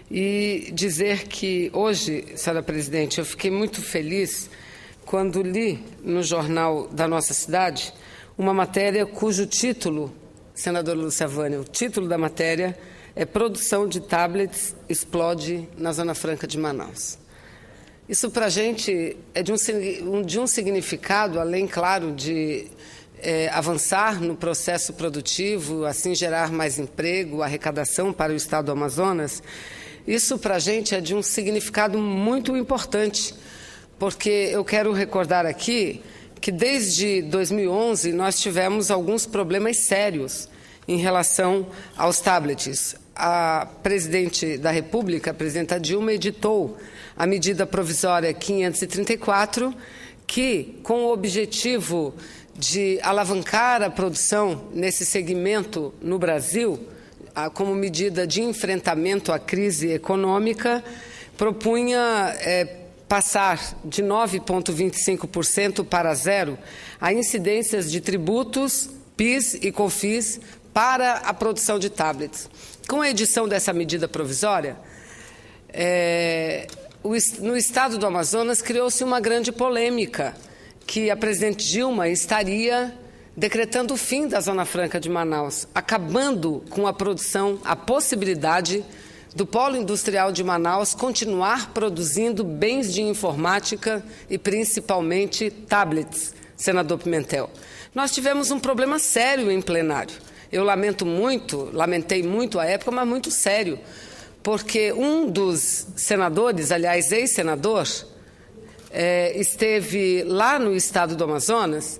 e dizer que hoje, senhora presidente, eu fiquei muito feliz quando li no jornal da nossa cidade uma matéria cujo título, senador Lúcia Vânia, o título da matéria é Produção de tablets explode na Zona Franca de Manaus. Isso para a gente é de um significado, além, claro, de avançar no processo produtivo, assim gerar mais emprego, arrecadação para o Estado do Amazonas. Isso para a gente é de um significado muito importante, porque eu quero recordar aqui que desde 2011 nós tivemos alguns problemas sérios em relação aos tablets. A presidente da República, a presidenta Dilma, editou a medida provisória 534, que, com o objetivo de alavancar a produção nesse segmento no Brasil, como medida de enfrentamento à crise econômica, propunha passar de 9,25% para zero a incidências de tributos, PIS e COFINS para a produção de tablets. Com a edição dessa medida provisória, no estado do Amazonas criou-se uma grande polêmica, que a presidente Dilma estaria decretando o fim da Zona Franca de Manaus, acabando com a produção, a possibilidade do Polo Industrial de Manaus continuar produzindo bens de informática e principalmente tablets, senador Pimentel. Nós tivemos um problema sério em plenário. Eu lamentei muito à época, mas muito sério, porque um dos senadores, aliás, ex-senador, esteve lá no estado do Amazonas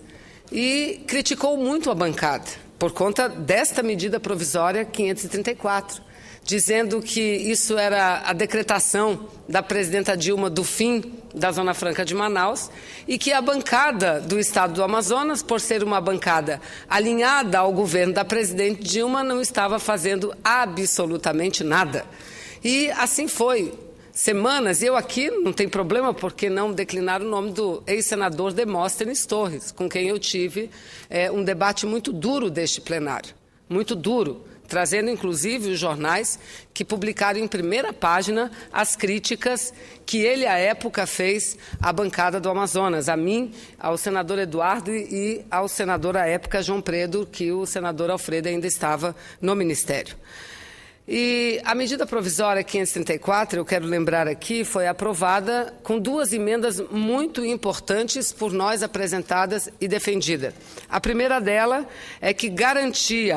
e criticou muito a bancada por conta desta medida provisória 534, dizendo que isso era a decretação da presidenta Dilma do fim da Zona Franca de Manaus e que a bancada do estado do Amazonas, por ser uma bancada alinhada ao governo da presidente Dilma, não estava fazendo absolutamente nada. E assim foi. Semanas, eu aqui não tem problema porque não declinar o nome do ex-senador Demóstenes Torres, com quem eu tive um debate muito duro deste plenário, muito duro, trazendo inclusive os jornais que publicaram em primeira página as críticas que ele à época fez à bancada do Amazonas, a mim, ao senador Eduardo e ao senador à época João Predo, que o senador Alfredo ainda estava no Ministério. E a medida provisória 534, eu quero lembrar aqui, foi aprovada com duas emendas muito importantes por nós apresentadas e defendidas. A primeira dela é que garantiu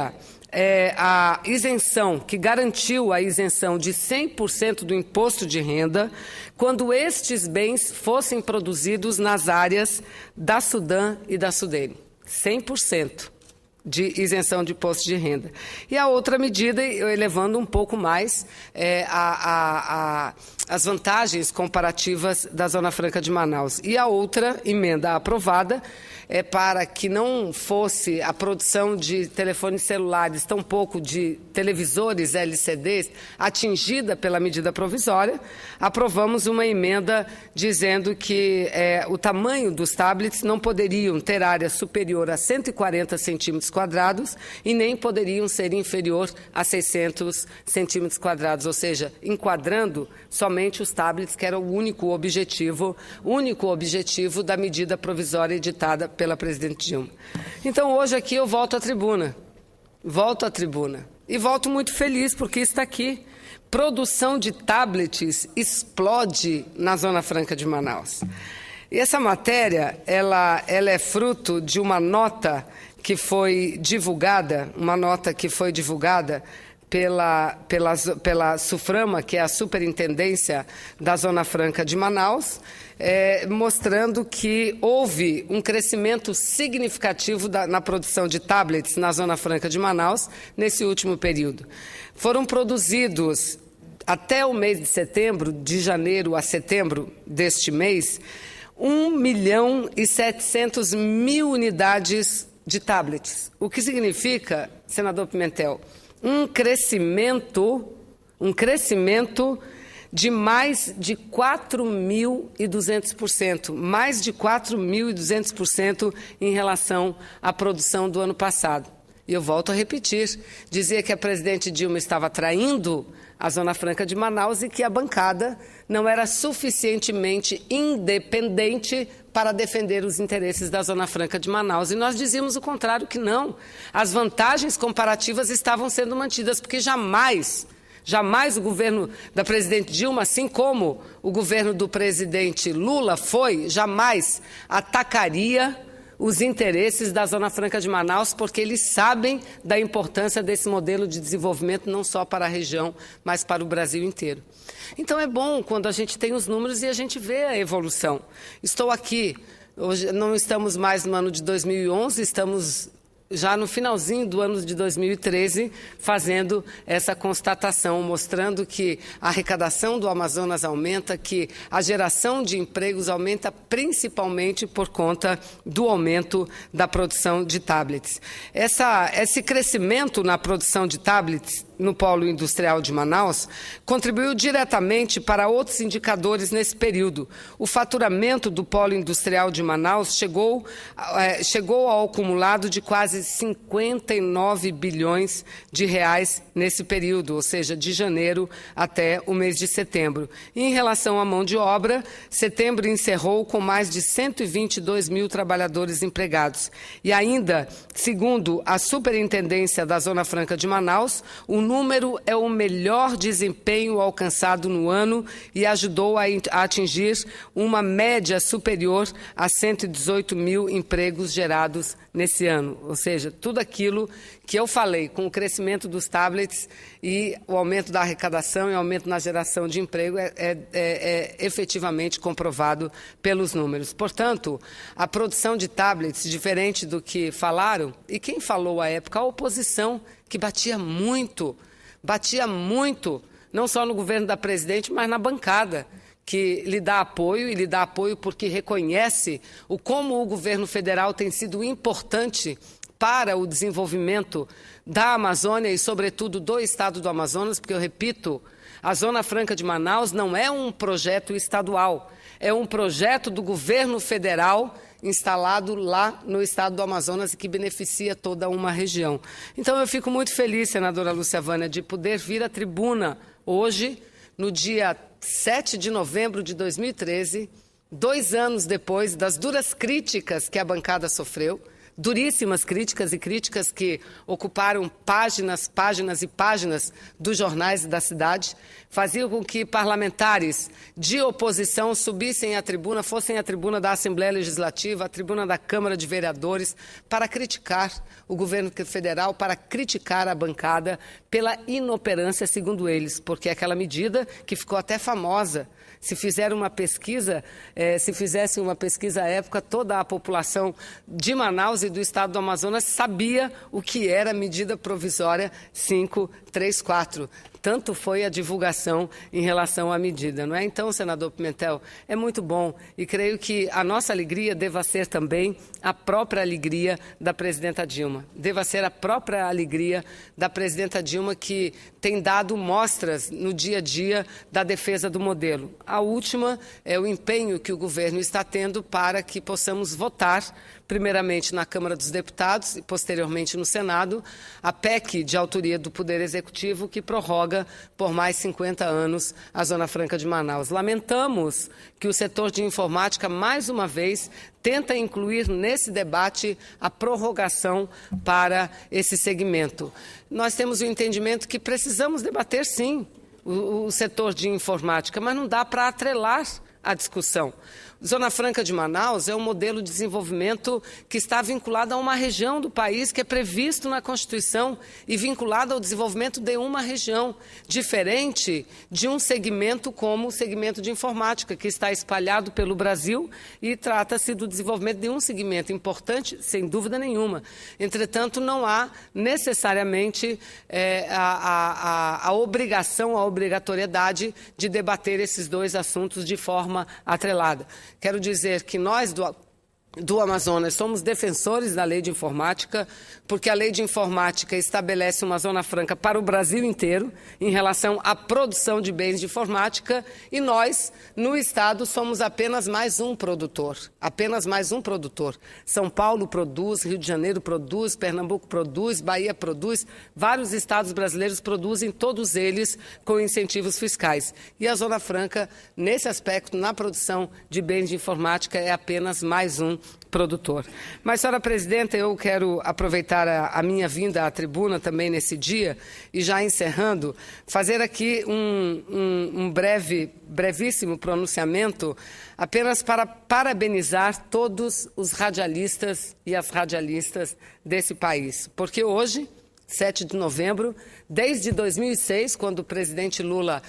a isenção de 100% do imposto de renda quando estes bens fossem produzidos nas áreas da Sudam e da Sudene. 100%. De isenção de imposto de renda. E a outra medida, elevando um pouco mais as vantagens comparativas da Zona Franca de Manaus. E a outra emenda aprovada é para que não fosse a produção de telefones celulares, tampouco de televisores LCDs, atingida pela medida provisória, aprovamos uma emenda dizendo que o tamanho dos tablets não poderiam ter área superior a 140 centímetros quadrados e nem poderiam ser inferior a 600 centímetros quadrados, ou seja, enquadrando somente os tablets, que era o único objetivo da medida provisória editada pela presidente Dilma. Então, hoje aqui eu volto à tribuna e volto muito feliz porque está aqui. Produção de tablets explode na Zona Franca de Manaus. E essa matéria, ela é fruto de uma nota que foi divulgada, pela SUFRAMA, que é a Superintendência da Zona Franca de Manaus, mostrando que houve um crescimento significativo na produção de tablets na Zona Franca de Manaus nesse último período. Foram produzidos, até o mês de setembro, de janeiro a setembro deste mês, 1.700.000 unidades de tablets. O que significa, senador Pimentel, um crescimento de mais de 4.200%, mais de 4.200% em relação à produção do ano passado. E eu volto a repetir, dizer que a presidente Dilma estava traindo a Zona Franca de Manaus e que a bancada não era suficientemente independente para defender os interesses da Zona Franca de Manaus. E nós dizíamos o contrário, que não. As vantagens comparativas estavam sendo mantidas, porque jamais o governo da presidente Dilma, assim como o governo do presidente Lula jamais atacaria os interesses da Zona Franca de Manaus, porque eles sabem da importância desse modelo de desenvolvimento, não só para a região, mas para o Brasil inteiro. Então é bom quando a gente tem os números e a gente vê a evolução. Estou aqui, hoje não estamos mais no ano de 2011, estamos já no finalzinho do ano de 2013, fazendo essa constatação, mostrando que a arrecadação do Amazonas aumenta, que a geração de empregos aumenta principalmente por conta do aumento da produção de tablets. Esse crescimento na produção de tablets no polo industrial de Manaus contribuiu diretamente para outros indicadores nesse período. O faturamento do polo industrial de Manaus chegou ao acumulado de quase 59 bilhões de reais nesse período, ou seja, de janeiro até o mês de setembro. E em relação à mão de obra, setembro encerrou com mais de 122 mil trabalhadores empregados. E ainda, segundo a Superintendência da Zona Franca de Manaus, o número é o melhor desempenho alcançado no ano e ajudou a atingir uma média superior a 118 mil empregos gerados nesse ano. Ou seja, tudo aquilo que eu falei, com o crescimento dos tablets e o aumento da arrecadação e o aumento na geração de emprego é efetivamente comprovado pelos números. Portanto, a produção de tablets, diferente do que falaram, e quem falou à época, a oposição, que batia muito, não só no governo da presidente, mas na bancada, que lhe dá apoio, e lhe dá apoio porque reconhece como o governo federal tem sido importante para o desenvolvimento da Amazônia e, sobretudo, do estado do Amazonas, porque, eu repito, a Zona Franca de Manaus não é um projeto estadual, é um projeto do governo federal instalado lá no estado do Amazonas e que beneficia toda uma região. Então, eu fico muito feliz, senadora Lúcia Vânia, de poder vir à tribuna hoje, no dia 7 de novembro de 2013, 2 anos depois das duras críticas que a bancada sofreu, duríssimas críticas e críticas que ocuparam páginas e páginas dos jornais da cidade, faziam com que parlamentares de oposição subissem à tribuna, fossem à tribuna da Assembleia Legislativa, à tribuna da Câmara de Vereadores, para criticar o governo federal, para criticar a bancada pela inoperância, segundo eles, porque aquela medida que ficou até famosa. Se fizessem uma pesquisa à época, toda a população de Manaus e do estado do Amazonas sabia o que era a medida provisória 534. Tanto foi a divulgação em relação à medida, não é? Então, senador Pimentel, é muito bom e creio que a nossa alegria deva ser também a própria alegria da presidenta Dilma. Deva ser a própria alegria da presidenta Dilma, que tem dado mostras no dia a dia da defesa do modelo. A última é o empenho que o governo está tendo para que possamos votar, primeiramente na Câmara dos Deputados e posteriormente no Senado, a PEC de autoria do Poder Executivo que prorroga por mais 50 anos a Zona Franca de Manaus. Lamentamos que o setor de informática, mais uma vez, tenta incluir nesse debate a prorrogação para esse segmento. Nós temos o entendimento que precisamos debater, sim, o setor de informática, mas não dá para atrelar a discussão. Zona Franca de Manaus é um modelo de desenvolvimento que está vinculado a uma região do país que é previsto na Constituição e vinculado ao desenvolvimento de uma região, diferente de um segmento como o segmento de informática, que está espalhado pelo Brasil e trata-se do desenvolvimento de um segmento importante, sem dúvida nenhuma. Entretanto, não há necessariamente a obrigatoriedade de debater esses dois assuntos de forma atrelada. Quero dizer que nós do Amazonas. Somos defensores da lei de informática, porque a lei de informática estabelece uma zona franca para o Brasil inteiro em relação à produção de bens de informática e nós, no Estado, somos apenas mais um produtor. Apenas mais um produtor. São Paulo produz, Rio de Janeiro produz, Pernambuco produz, Bahia produz, vários estados brasileiros produzem, todos eles com incentivos fiscais. E a zona franca, nesse aspecto, na produção de bens de informática, é apenas mais um produtor. Mas, senhora presidenta, eu quero aproveitar a minha vinda à tribuna também nesse dia e já encerrando, fazer aqui um brevíssimo pronunciamento apenas para parabenizar todos os radialistas e as radialistas desse país. Porque hoje, 7 de novembro, desde 2006, quando o presidente Lula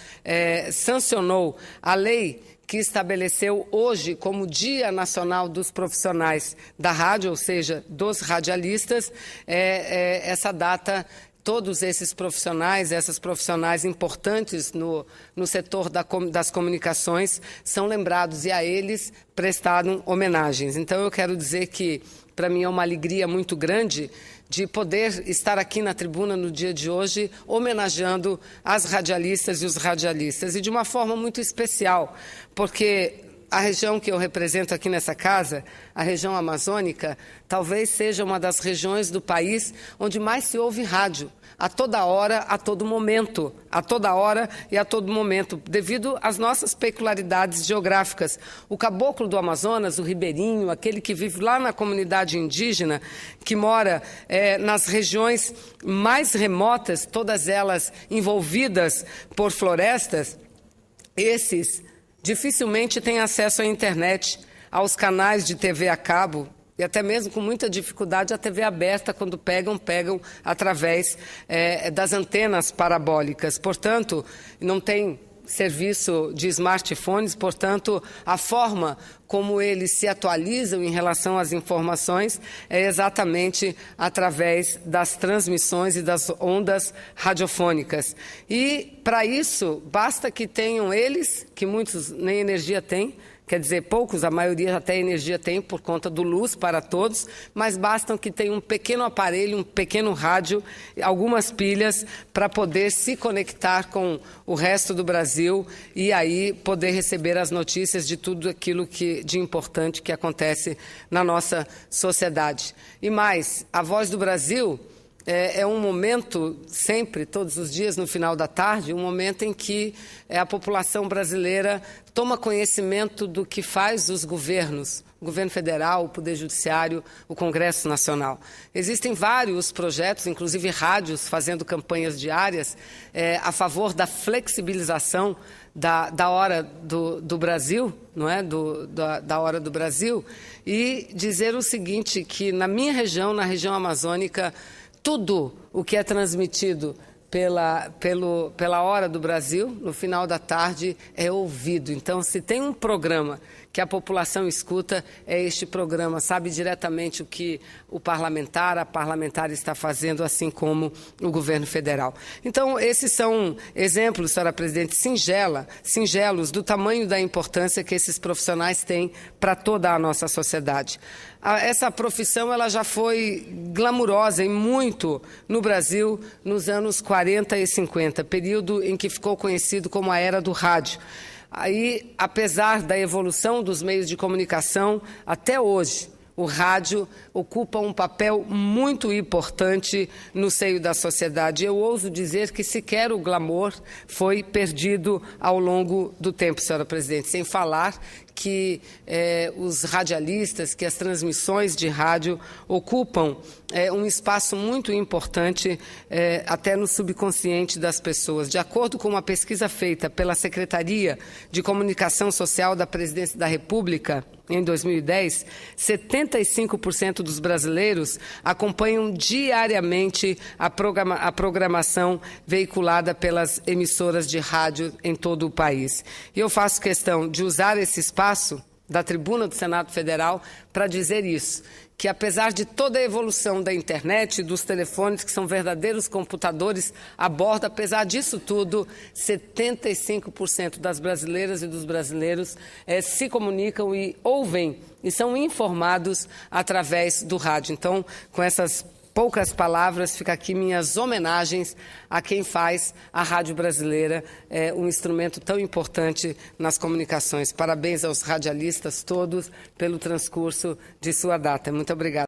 sancionou a lei que estabeleceu hoje como Dia Nacional dos Profissionais da Rádio, ou seja, dos radialistas, essa data, todos esses profissionais, essas profissionais importantes no setor das comunicações são lembrados e a eles prestaram homenagens. Então eu quero dizer que para mim é uma alegria muito grande de poder estar aqui na tribuna no dia de hoje, homenageando as radialistas e os radialistas, e de uma forma muito especial, porque a região que eu represento aqui nessa casa, a região amazônica, talvez seja uma das regiões do país onde mais se ouve rádio, a toda hora, a todo momento, a toda hora e a todo momento, devido às nossas peculiaridades geográficas. O caboclo do Amazonas, o ribeirinho, aquele que vive lá na comunidade indígena, que mora nas regiões mais remotas, todas elas envolvidas por florestas, esses dificilmente têm acesso à internet, aos canais de TV a cabo, e até mesmo com muita dificuldade a TV aberta, quando pegam através das antenas parabólicas. Portanto, não tem serviço de smartphones, portanto, a forma como eles se atualizam em relação às informações é exatamente através das transmissões e das ondas radiofônicas. E, para isso, basta que tenham eles, que muitos nem energia têm, quer dizer, poucos, a maioria até energia tem por conta do Luz para Todos, mas bastam que tenham um pequeno aparelho, um pequeno rádio, algumas pilhas para poder se conectar com o resto do Brasil e aí poder receber as notícias de tudo aquilo de importante que acontece na nossa sociedade. E mais, a Voz do Brasil é um momento, sempre, todos os dias, no final da tarde, um momento em que a população brasileira toma conhecimento do que faz os governos, o governo federal, o Poder Judiciário, o Congresso Nacional. Existem vários projetos, inclusive rádios, fazendo campanhas diárias a favor da flexibilização da hora do Brasil, não é? Da hora do Brasil, e dizer o seguinte, que na minha região, na região amazônica, tudo o que é transmitido pela hora do Brasil, no final da tarde, é ouvido. Então, se tem um programa que a população escuta, é este programa, sabe diretamente o que a parlamentar está fazendo, assim como o governo federal. Então, esses são exemplos, senhora presidente, singelos do tamanho da importância que esses profissionais têm para toda a nossa sociedade. Essa profissão ela já foi glamurosa e muito no Brasil nos anos 40 e 50, período em que ficou conhecido como a era do rádio. Aí, apesar da evolução dos meios de comunicação, até hoje, o rádio ocupa um papel muito importante no seio da sociedade. Eu ouso dizer que sequer o glamour foi perdido ao longo do tempo, senhora presidente, sem falar que os radialistas, que as transmissões de rádio ocupam um espaço muito importante até no subconsciente das pessoas. De acordo com uma pesquisa feita pela Secretaria de Comunicação Social da Presidência da República, em 2010, 75% dos brasileiros acompanham diariamente a programação veiculada pelas emissoras de rádio em todo o país. E eu faço questão de usar esse espaço da tribuna do Senado Federal para dizer isso, que apesar de toda a evolução da internet e dos telefones, que são verdadeiros computadores a bordo, apesar disso tudo, 75% das brasileiras e dos brasileiros se comunicam e ouvem e são informados através do rádio. Então, com essas poucas palavras, fica aqui minhas homenagens a quem faz a Rádio Brasileira um instrumento tão importante nas comunicações. Parabéns aos radialistas todos pelo transcurso de sua data. Muito obrigada.